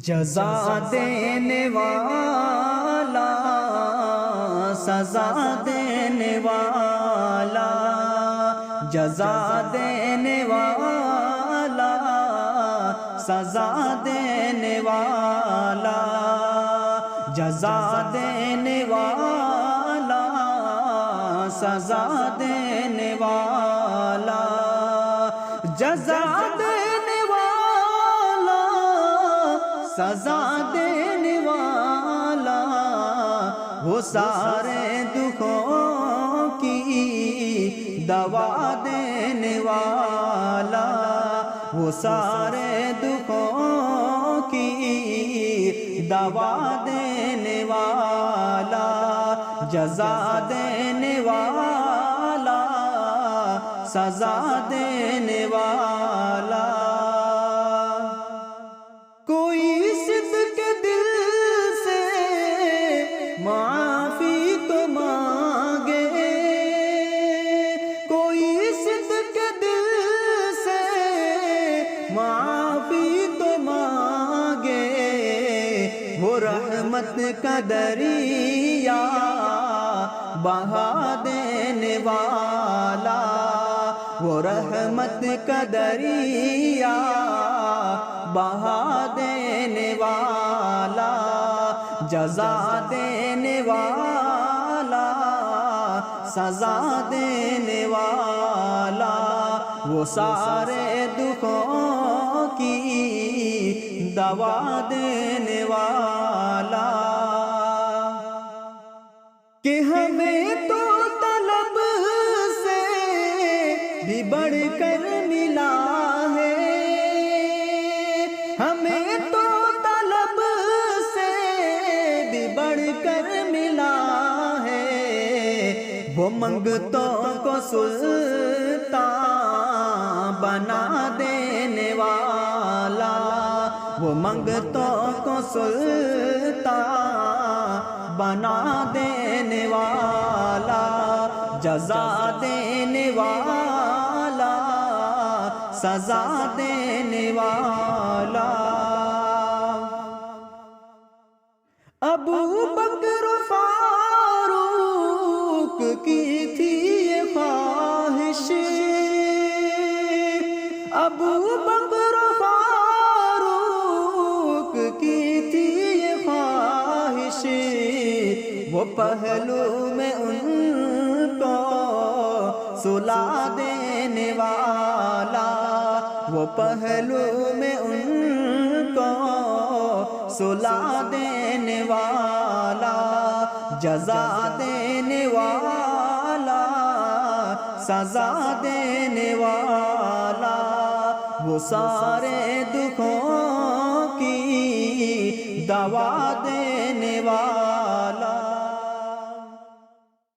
جزا دینے والا، سزا دینے والا، جزا دینے والا، سزا دینے والا، جزا دینے والا، سزا دینے والا، جزا دینے والا، سزا دینے والا، وہ سارے دکھوں کی دوا دینے والا، وہ سارے دکھوں کی دوا دینے والا، جزا دینے والا، سزا دینے والا۔ کوئی صدق دل سے معافی تو مانگے، کوئی صدق دل سے معافی تو مانگے، وہ رحمت کا دریا بہا دینے والا، وہ رحمت کا دریا بہا دینے والا، جزا دینے والا، سزا دینے والا، وہ سارے دکھوں کی دوا دینے والا۔ کہ ہمیں تو طلب سے بھی بڑھ کر ملا ہے، ہمیں تو طلب سے بھی بڑھ کر ملا ہے، وہ منگتوں کو سلطان بنا دینے والا، وہ منگتوں کو سلطان بنا دینے والا، جزا دینے والا، سزا دینے والا۔ ابو بکر فاروق کی تھی یہ خواہش، ابو بکر فاروق کی تھی یہ خواہش، وہ پہلو میں ان کو سلا دینے والا، وہ پہلو میں ان کو سلا دینے والا، جزا دینے والا، سزا دینے والا، وہ سارے دکھوں کی دوا دینے والا۔